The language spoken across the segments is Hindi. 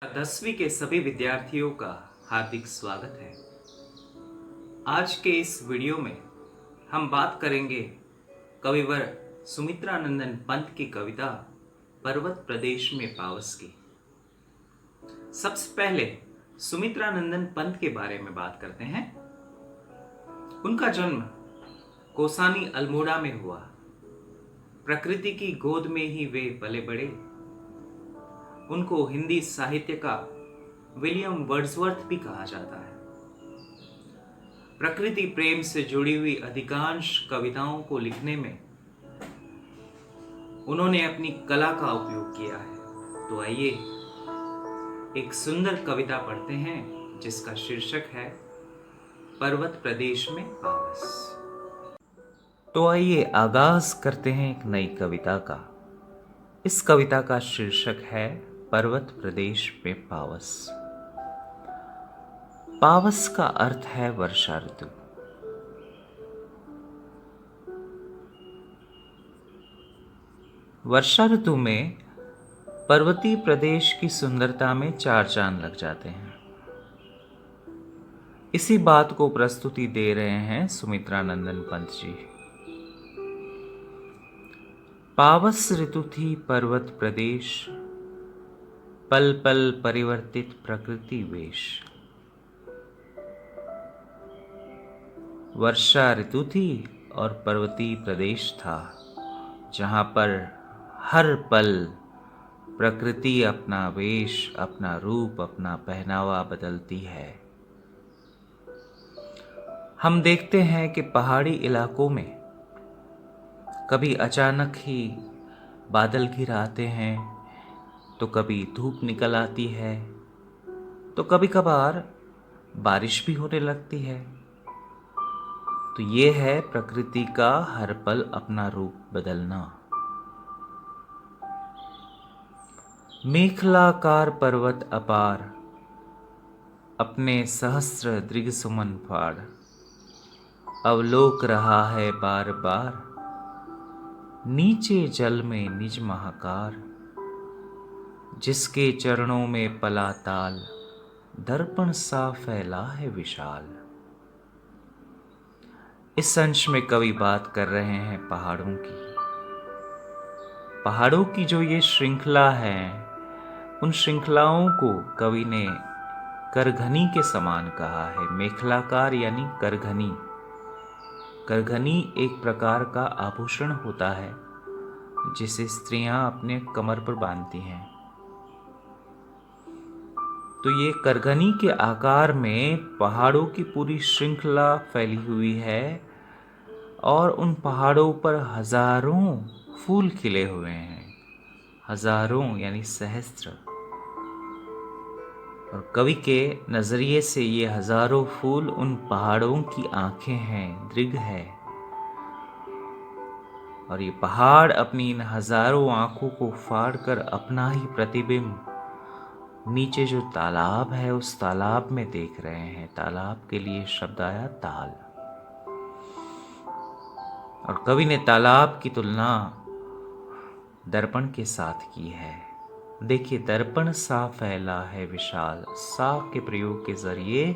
दसवीं के सभी विद्यार्थियों का हार्दिक स्वागत है। आज के इस वीडियो में हम बात करेंगे कविवर सुमित्रानंदन पंत की कविता पर्वत प्रदेश में पावस की। सबसे पहले सुमित्रानंदन पंत के बारे में बात करते हैं। उनका जन्म कोसानी अल्मोड़ा में हुआ। प्रकृति की गोद में ही वे पले बड़े। उनको हिंदी साहित्य का विलियम वर्ड्सवर्थ भी कहा जाता है। प्रकृति प्रेम से जुड़ी हुई अधिकांश कविताओं को लिखने में उन्होंने अपनी कला का उपयोग किया है। तो आइए एक सुंदर कविता पढ़ते हैं जिसका शीर्षक है पर्वत प्रदेश में पावस। तो आइए आगाज करते हैं एक नई कविता का। इस कविता का शीर्षक है पर्वत प्रदेश में पावस। पावस का अर्थ है वर्षा ऋतु। वर्षा ऋतु में पर्वतीय प्रदेश की सुंदरता में चार चांद लग जाते हैं। इसी बात को प्रस्तुति दे रहे हैं सुमित्रानंदन पंत जी। पावस ऋतु थी पर्वत प्रदेश, पल पल परिवर्तित प्रकृति वेश। वर्षा ऋतु थी और पर्वतीय प्रदेश था, जहां पर हर पल प्रकृति अपना वेश, अपना रूप, अपना पहनावा बदलती है। हम देखते हैं कि पहाड़ी इलाकों में कभी अचानक ही बादल घिर आते हैं, तो कभी धूप निकल आती है, तो कभी कभार बारिश भी होने लगती है। तो ये है प्रकृति का हर पल अपना रूप बदलना। मेखलाकार पर्वत अपार, अपने सहस्र दृग सुमन फाड़। अवलोक रहा है बार बार, नीचे जल में निज महाकार। जिसके चरणों में पला ताल, दर्पण सा फैला है विशाल। इस अंश में कवि बात कर रहे हैं पहाड़ों की। पहाड़ों की जो ये श्रृंखला है, उन श्रृंखलाओं को कवि ने करघनी के समान कहा है। मेखलाकार यानी करघनी। करघनी एक प्रकार का आभूषण होता है जिसे स्त्रियां अपने कमर पर बांधती हैं। तो ये करघनी के आकार में पहाड़ों की पूरी श्रृंखला फैली हुई है और उन पहाड़ों पर हजारों फूल खिले हुए हैं। हजारों यानी सहस्त्र। और कवि के नजरिए से ये हजारों फूल उन पहाड़ों की आंखें हैं, दृग है। और ये पहाड़ अपनी इन हजारों आंखों को फाड़कर अपना ही प्रतिबिंब नीचे जो तालाब है उस तालाब में देख रहे हैं। तालाब के लिए शब्द आया ताल। और कवि ने तालाब की तुलना दर्पण के साथ की है। देखिए, दर्पण सा फैला है विशाल। सा के प्रयोग के जरिए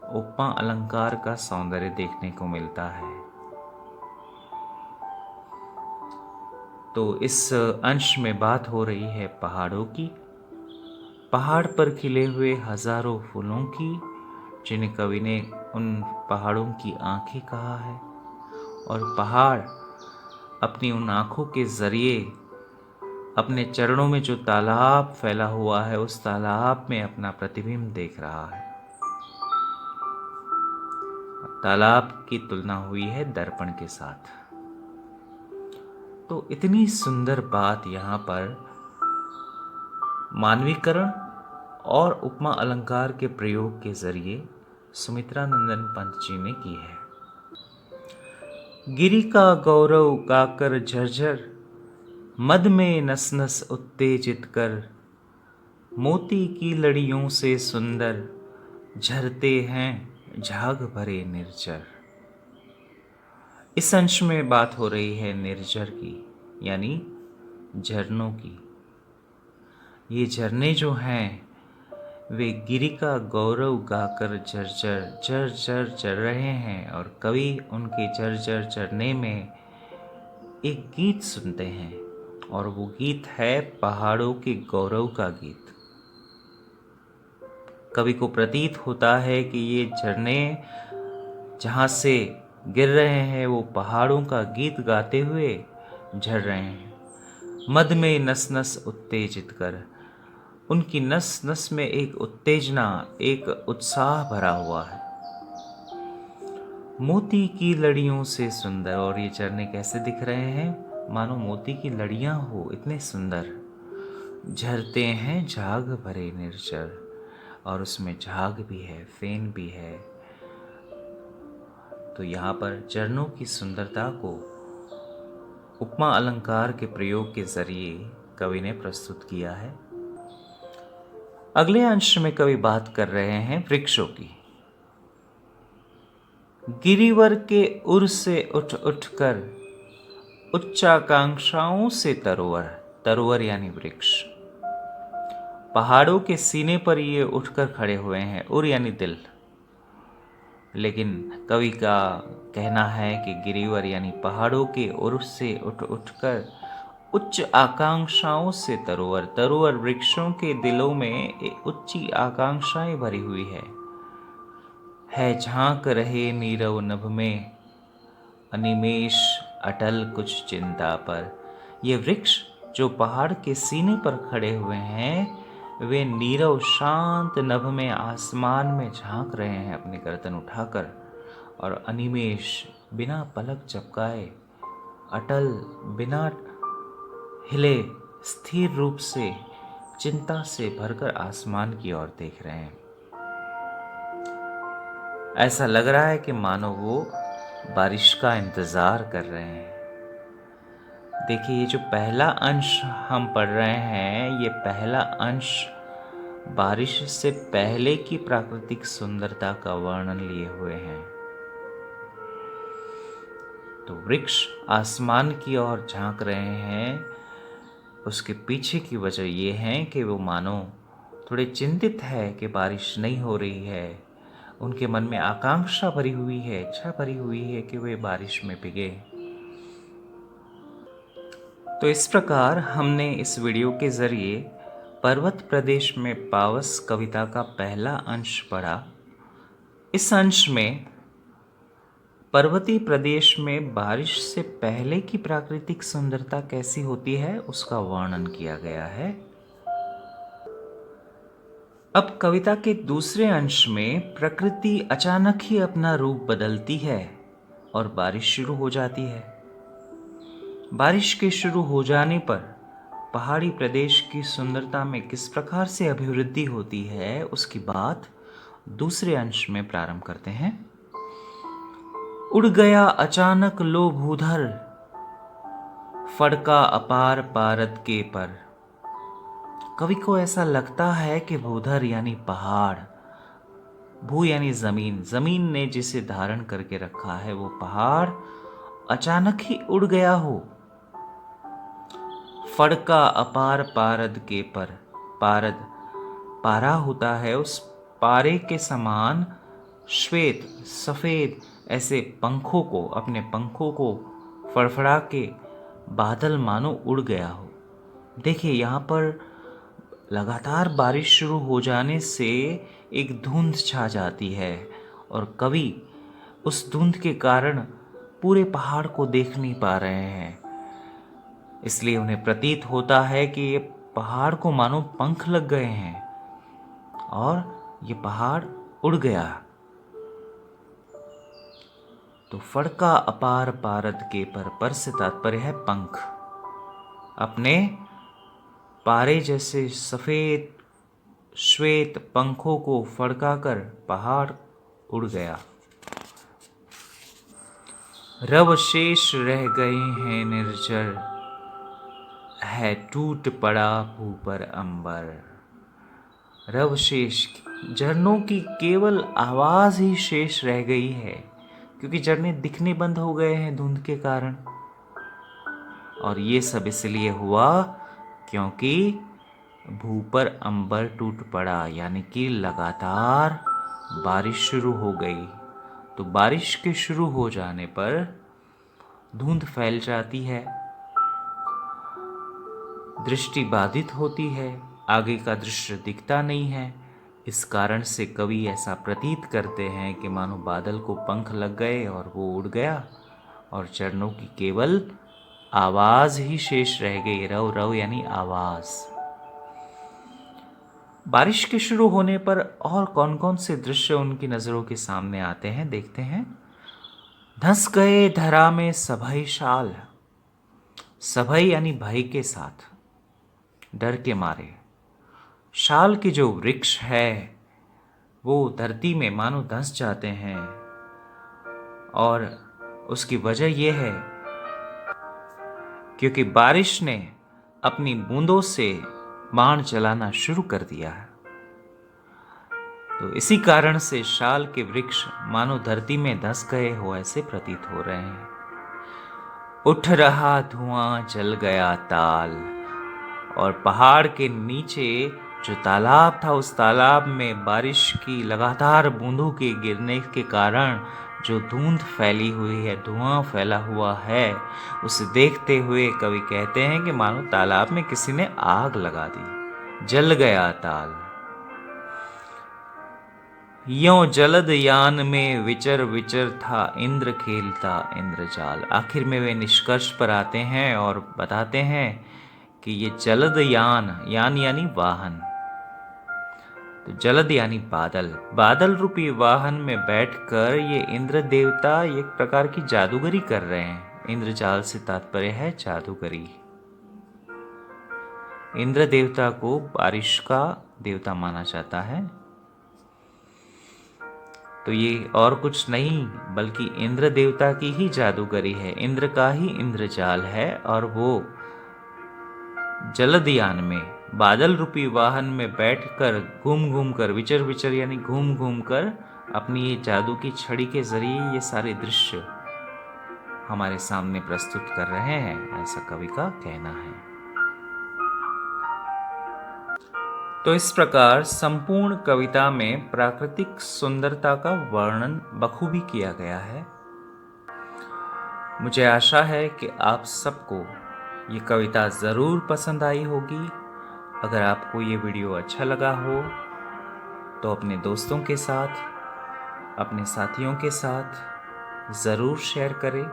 उपमा अलंकार का सौंदर्य देखने को मिलता है। तो इस अंश में बात हो रही है पहाड़ों की। पहाड़ पर खिले हुए हजारों फूलों की, जिन्हें कवि ने उन पहाड़ों की आंखें कहा है। और पहाड़ अपनी उन आंखों के जरिए अपने चरणों में जो तालाब फैला हुआ है उस तालाब में अपना प्रतिबिंब देख रहा है। तालाब की तुलना हुई है दर्पण के साथ। तो इतनी सुंदर बात यहाँ पर मानवीकरण और उपमा अलंकार के प्रयोग के जरिए सुमित्रानंदन पंत जी ने की है। गिरि का गौरव गाकर झरझर, मद में नस नस उत्तेजित कर। मोती की लड़ियों से सुंदर, झरते हैं झाग भरे निर्झर। इस अंश में बात हो रही है निर्झर की। यानी झरनों की। ये झरने जो हैं वे गिरि का गौरव गाकर झरझर झरझर चल रहे हैं और कवि उनके झरझर चढ़ने में एक गीत सुनते हैं और वो गीत है पहाड़ों के गौरव का गीत। कवि को प्रतीत होता है कि ये झरने जहाँ से गिर रहे हैं वो पहाड़ों का गीत गाते हुए झर रहे हैं, मद में नस नस उत्तेजित कर। उनकी नस नस में एक उत्तेजना, एक उत्साह भरा हुआ है। मोती की लड़ियों से सुंदर, और ये झरने कैसे दिख रहे हैं? मानो मोती की लड़ियां हो, इतने सुंदर झरते हैं झाग भरे निर्झर, और उसमें झाग भी है, फेन भी है। तो यहाँ पर झरनों की सुंदरता को उपमा अलंकार के प्रयोग के जरिए कवि ने प्रस्तुत किया है। अगले अंश में कवि बात कर रहे हैं वृक्षों की। गिरिवर के उर से उठ उठकर उच्चाकांक्षाओं से तरोवर, तरोवर यानी वृक्ष, पहाड़ों के सीने पर ये उठकर खड़े हुए हैं। उर यानी दिल, लेकिन कवि का कहना है कि गिरिवर यानी पहाड़ों के उर से उठ उठकर उच्च आकांक्षाओं से तरोवर, तरोवर वृक्षों के दिलों में उच्ची आकांक्षाएं भरी हुई है झांक रहे नीरव नभ में अनिमेष अटल कुछ चिंता पर। ये वृक्ष जो पहाड़ के सीने पर खड़े हुए हैं वे नीरव शांत नभ में आसमान में झांक रहे हैं अपनी गर्दन उठाकर, और अनिमेष बिना पलक झपकाए, अटल बिना हिले स्थिर रूप से चिंता से भरकर आसमान की ओर देख रहे हैं। ऐसा लग रहा है कि मानो वो बारिश का इंतजार कर रहे हैं। देखिए, ये जो पहला अंश हम पढ़ रहे हैं, ये पहला अंश बारिश से पहले की प्राकृतिक सुंदरता का वर्णन लिए हुए हैं। तो वृक्ष आसमान की ओर झांक रहे हैं, उसके पीछे की वजह ये है कि वो मानो थोड़े चिंतित है कि बारिश नहीं हो रही है। उनके मन में आकांक्षा भरी हुई है, इच्छा भरी हुई है कि वे बारिश में भीगे। तो इस प्रकार हमने इस वीडियो के जरिए पर्वत प्रदेश में पावस कविता का पहला अंश पढ़ा। इस अंश में पर्वतीय प्रदेश में बारिश से पहले की प्राकृतिक सुंदरता कैसी होती है उसका वर्णन किया गया है। अब कविता के दूसरे अंश में प्रकृति अचानक ही अपना रूप बदलती है और बारिश शुरू हो जाती है। बारिश के शुरू हो जाने पर पहाड़ी प्रदेश की सुंदरता में किस प्रकार से अभिवृद्धि होती है उसकी बात दूसरे अंश में प्रारंभ करते हैं। उड़ गया अचानक लो भूधर, फड़का अपार पारद के पर। कवि को ऐसा लगता है कि भूधर यानी पहाड़, भू यानी जमीन, जमीन ने जिसे धारण करके रखा है वो पहाड़ अचानक ही उड़ गया हो। फड़का अपार पारद के पर, पारद पारा होता है, उस पारे के समान श्वेत सफेद ऐसे पंखों को, अपने पंखों को फड़फड़ा के बादल मानो उड़ गया हो। देखिए, यहाँ पर लगातार बारिश शुरू हो जाने से एक धुंध छा जाती है और कवि उस धुंध के कारण पूरे पहाड़ को देख नहीं पा रहे हैं। इसलिए उन्हें प्रतीत होता है कि ये पहाड़ को मानो पंख लग गए हैं और ये पहाड़ उड़ गया। तो फड़का अपार पारद के पर से तात्पर्य है पंख। अपने पारे जैसे सफेद श्वेत पंखों को फड़काकर पहाड़ उड़ गया। रव शेष रह गए हैं निर्जर, है टूट पड़ा भू पर अंबर। रव शेष, झरनों की केवल आवाज ही शेष रह गई है, क्योंकि झरने दिखने बंद हो गए हैं धुंध के कारण। और ये सब इसलिए हुआ क्योंकि भू पर अंबर टूट पड़ा, यानी कि लगातार बारिश शुरू हो गई। तो बारिश के शुरू हो जाने पर धुंध फैल जाती है, दृष्टि बाधित होती है, आगे का दृश्य दिखता नहीं है। इस कारण से कवि ऐसा प्रतीत करते हैं कि मानो बादल को पंख लग गए और वो उड़ गया और चरणों की केवल आवाज ही शेष रह गई। रव रव यानी आवाज। बारिश के शुरू होने पर और कौन कौन से दृश्य उनकी नजरों के सामने आते हैं, देखते हैं। धंस गए धरा में सभई शाल, सभई यानी भय के साथ, डर के मारे। शाल के जो वृक्ष है वो धरती में मानो धंस जाते हैं, और उसकी वजह यह है क्योंकि बारिश ने अपनी बूंदों से बाण चलाना शुरू कर दिया है। तो इसी कारण से शाल के वृक्ष मानो धरती में धंस गए हो ऐसे प्रतीत हो रहे हैं। उठ रहा धुआं जल गया ताल, और पहाड़ के नीचे जो तालाब था उस तालाब में बारिश की लगातार बूंदों के गिरने के कारण जो धुंध फैली हुई है, धुआं फैला हुआ है, उसे देखते हुए कवि कहते हैं कि मानो तालाब में किसी ने आग लगा दी। जल गया ताल, यों जलद यान में विचर विचर था इंद्र खेलता इंद्रजाल। आखिर में वे निष्कर्ष पर आते हैं और बताते हैं कि ये जलद यान, यान यानी वाहन, तो जलद यानी बादल, बादल रूपी वाहन में बैठकर ये इंद्र देवता एक प्रकार की जादूगरी कर रहे हैं। इंद्रजाल से तात्पर्य है जादूगरी। इंद्र देवता को बारिश का देवता माना जाता है। तो ये और कुछ नहीं बल्कि इंद्र देवता की ही जादूगरी है, इंद्र का ही इंद्रजाल है, और वो जलदयान में बादल रूपी वाहन में बैठकर घूम घूम कर, विचर विचर यानी घूम घूम कर, अपनी ये जादू की छड़ी के जरिए ये सारे दृश्य हमारे सामने प्रस्तुत कर रहे हैं, ऐसा कवि का कहना है। तो इस प्रकार संपूर्ण कविता में प्राकृतिक सुंदरता का वर्णन बखूबी किया गया है। मुझे आशा है कि आप सबको ये कविता ज़रूर पसंद आई होगी। अगर आपको ये वीडियो अच्छा लगा हो तो अपने दोस्तों के साथ, अपने साथियों के साथ ज़रूर शेयर करें,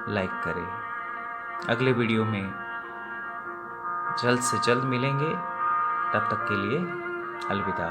लाइक करें। अगले वीडियो में जल्द से जल्द मिलेंगे, तब तक के लिए अलविदा।